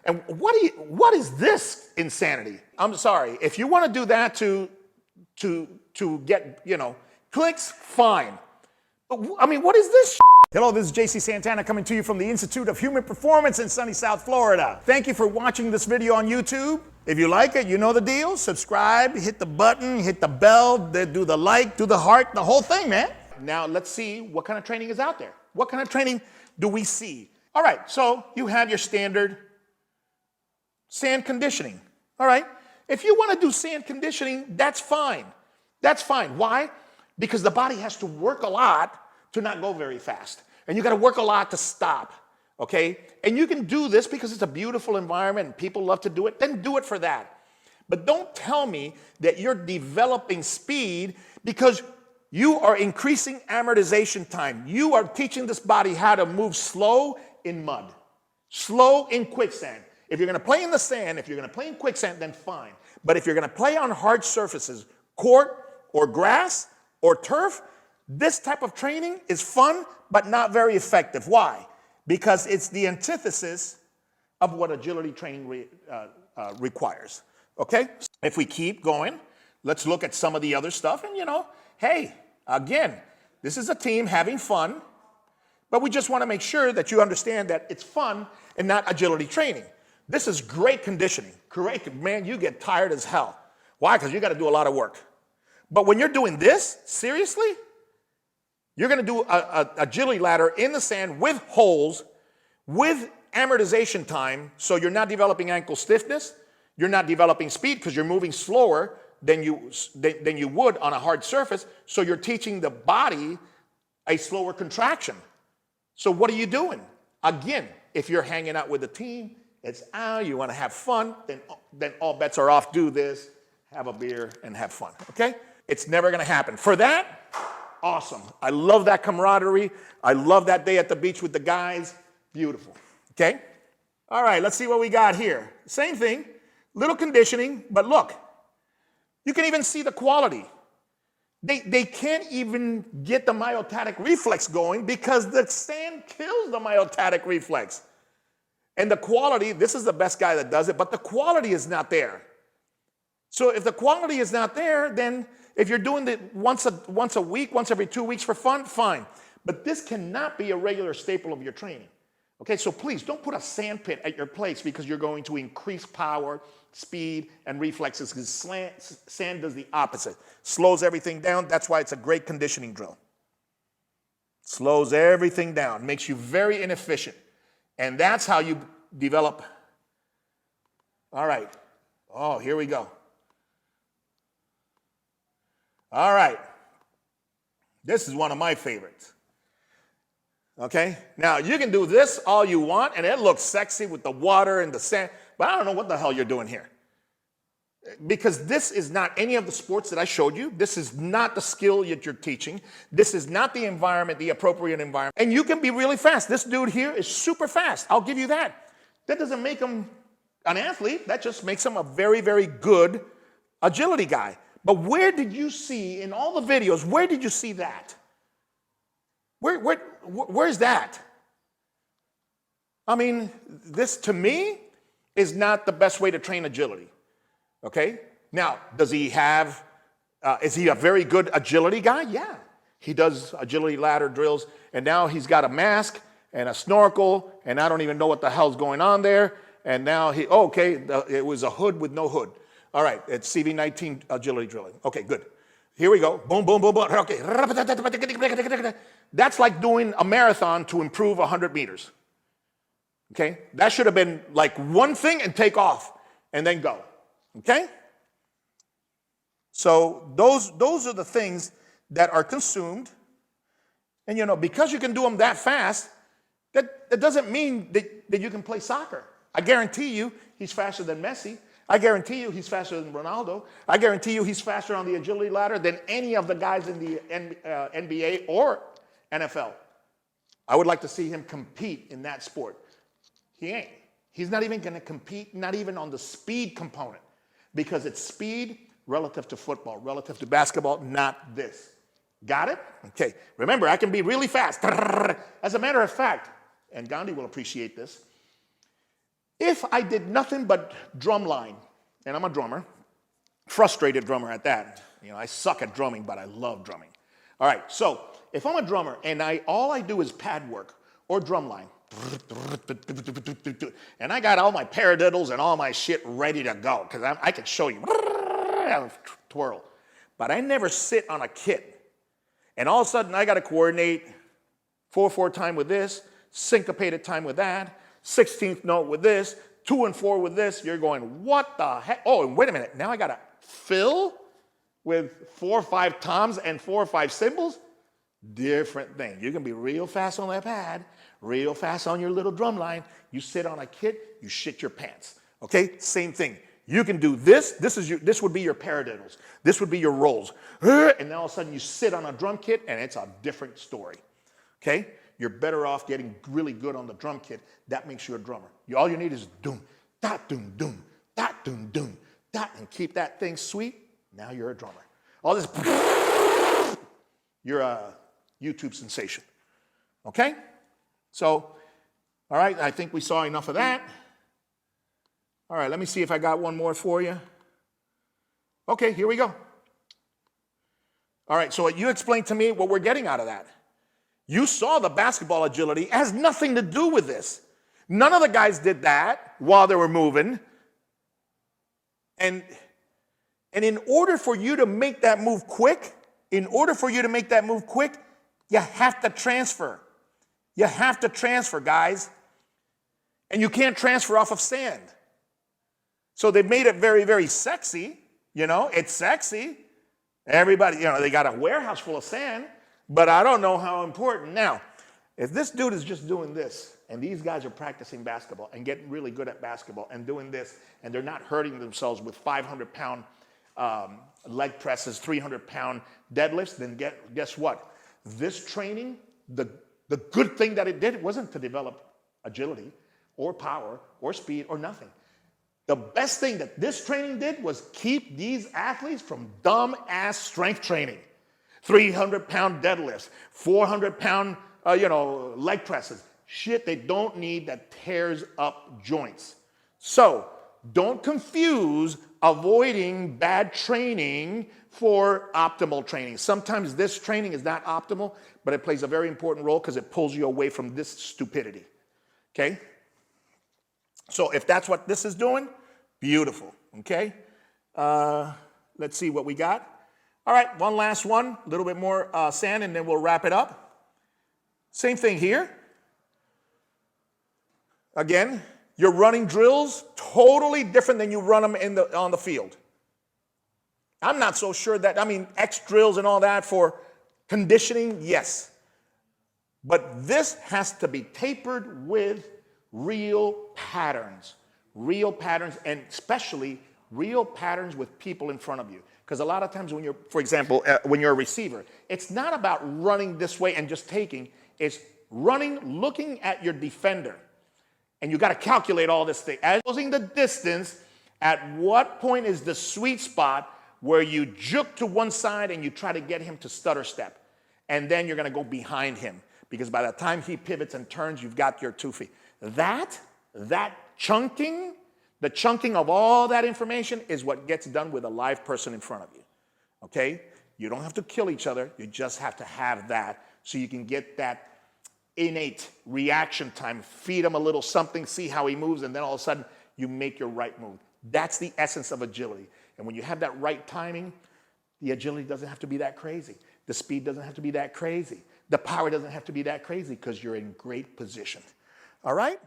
And what is this insanity? I'm sorry. If you want to do that to get, clicks, fine. But, I mean, what is this? Hello, this is JC Santana coming to you from the Institute of Human Performance in sunny South Florida. Thank you for watching this video on YouTube. If you like it, you know the deal. Subscribe, hit the button, hit the bell, do the like, do the heart, the whole thing, man. Now let's see what kind of training is out there. What kind of training do we see? All right, so you have your standard sand conditioning. All right, if you want to do sand conditioning, that's fine. That's fine. Why? Because the body has to work a lot to not go very fast. And you got to work a lot to stop, okay? And you can do this because it's a beautiful environment and people love to do it. Then do it for that. But don't tell me that you're developing speed because you are increasing amortization time. You are teaching this body how to move slow in mud, slow in quicksand. If you're going to play in the sand, if you're going to play in quicksand, then fine. But if you're going to play on hard surfaces, court or grass or turf, this type of training is fun, but not very effective. Why? Because it's the antithesis of what agility training requires. Okay? If we keep going, let's look at some of the other stuff. And hey, again, this is a team having fun, but we just want to make sure that you understand that it's fun and not agility training. This is great conditioning. Great, man, you get tired as hell. Why? Because you got to do a lot of work. But when you're doing this, seriously, you're going to do a agility ladder in the sand with holes, with amortization time, so you're not developing ankle stiffness, you're not developing speed because you're moving slower than you would on a hard surface, so you're teaching the body a slower contraction. So what are you doing? Again, if you're hanging out with the team, it's you want to have fun, then all bets are off. Do this, have a beer, and have fun, okay? It's never going to happen. For that, awesome. I love that camaraderie. I love that day at the beach with the guys. Beautiful, okay? All right, let's see what we got here. Same thing, little conditioning, but look, you can even see the quality. They can't even get the myotatic reflex going because the sand kills the myotatic reflex. And the quality, this is the best guy that does it, but the quality is not there. So if the quality is not there, then if you're doing it once a week, once every 2 weeks for fun, fine. But this cannot be a regular staple of your training. Okay, so please don't put a sand pit at your place because you're going to increase power, speed, and reflexes because sand does the opposite. Slows everything down. That's why it's a great conditioning drill. Slows everything down, makes you very inefficient. And that's how you develop. All right. Oh, here we go. All right. This is one of my favorites. Okay? Now, you can do this all you want, and it looks sexy with the water and the sand, but I don't know what the hell you're doing here. Because this is not any of the sports that I showed you. This is not the skill that you're teaching. This is not the environment, the appropriate environment. And you can be really fast. This dude here is super fast. I'll give you that. That doesn't make him an athlete. That just makes him a very, very good agility guy. But where did you see, in all the videos, where did you see that? Where's that? I mean, this to me is not the best way to train agility. Okay? Now, does he have, is he a very good agility guy? Yeah. He does agility ladder drills, and now he's got a mask and a snorkel, and I don't even know what the hell's going on there. And now it was a hood with no hood. All right, it's CV19 agility drilling. Okay, good. Here we go. Boom, boom, boom, boom. Okay. That's like doing a marathon to improve 100 meters. Okay? That should have been like one thing and take off and then go. Okay? So those are the things that are consumed. And because you can do them that fast, that doesn't mean that you can play soccer. I guarantee you he's faster than Messi. I guarantee you he's faster than Ronaldo. I guarantee you he's faster on the agility ladder than any of the guys in the NBA or NFL. I would like to see him compete in that sport. He ain't. He's not even going to compete, not even on the speed component, because it's speed relative to football, relative to basketball, not this. Got it? Okay. Remember, I can be really fast. As a matter of fact, and Gandhi will appreciate this, If I did nothing but drum line, and I'm a drummer, frustrated drummer at that. You know, I suck at drumming, but I love drumming. All right, so if I'm a drummer and all I do is pad work or drum line, and I got all my paradiddles and all my shit ready to go, because I can show you, twirl. But I never sit on a kit. And all of a sudden, I got to coordinate 4/4 time with this, syncopated time with that, 16th note with this, 2 and 4 with this. You're going, what the heck? Oh, and wait a minute. Now I got to fill with 4 or 5 toms and 4 or 5 cymbals. Different thing. You can be real fast on that pad, real fast on your little drum line. You sit on a kit, you shit your pants. Okay? Same thing. You can do this. This would be your paradiddles. This would be your rolls. And then all of a sudden you sit on a drum kit and it's a different story. Okay? You're better off getting really good on the drum kit. That makes you a drummer. All you need is doom, that doom, doom, that doom, doom, that, and keep that thing sweet. Now you're a drummer. All this, you're a YouTube sensation. Okay? So, all right, I think we saw enough of that. All right, let me see if I got one more for you. Okay, here we go. All right, so you explained to me what we're getting out of that. You saw the basketball agility. It has nothing to do with this. None of the guys did that while they were moving. And in order for you to make that move quick, you have to transfer. You have to transfer, guys. And you can't transfer off of sand. So they made it very, very sexy. You know, it's sexy. Everybody, you know, they got a warehouse full of sand, but I don't know how important. Now, if this dude is just doing this, and these guys are practicing basketball and getting really good at basketball and doing this, and they're not hurting themselves with 500-pound leg presses, 300-pound deadlifts, then guess what? This training, the good thing that it did wasn't to develop agility or power or speed or nothing. The best thing that this training did was keep these athletes from dumb-ass strength training. 300-pound deadlifts, 400-pound leg presses. Shit they don't need that tears up joints. So don't confuse avoiding bad training for optimal training. Sometimes this training is not optimal, but it plays a very important role because it pulls you away from this stupidity. Okay? So if that's what this is doing, beautiful. Okay? Let's see what we got. All right, one last one, a little bit more sand, and then we'll wrap it up. Same thing here. Again, you're running drills totally different than you run them on the field. I'm not so sure that, X drills and all that for conditioning, yes. But this has to be tapered with real patterns, and especially real patterns with people in front of you. Because a lot of times when you're, for example, when you're a receiver, it's not about running this way and just taking. It's running, looking at your defender. And you got to calculate all this thing. As closing the distance, at what point is the sweet spot where you juke to one side and you try to get him to stutter step. And then you're going to go behind him. Because by the time he pivots and turns, you've got your 2 feet. That chunking, the chunking of all that information is what gets done with a live person in front of you. Okay? You don't have to kill each other. You just have to have that so you can get that innate reaction time. Feed him a little something, see how he moves, and then all of a sudden you make your right move. That's the essence of agility. And when you have that right timing, the agility doesn't have to be that crazy. The speed doesn't have to be that crazy. The power doesn't have to be that crazy because you're in great position. All right?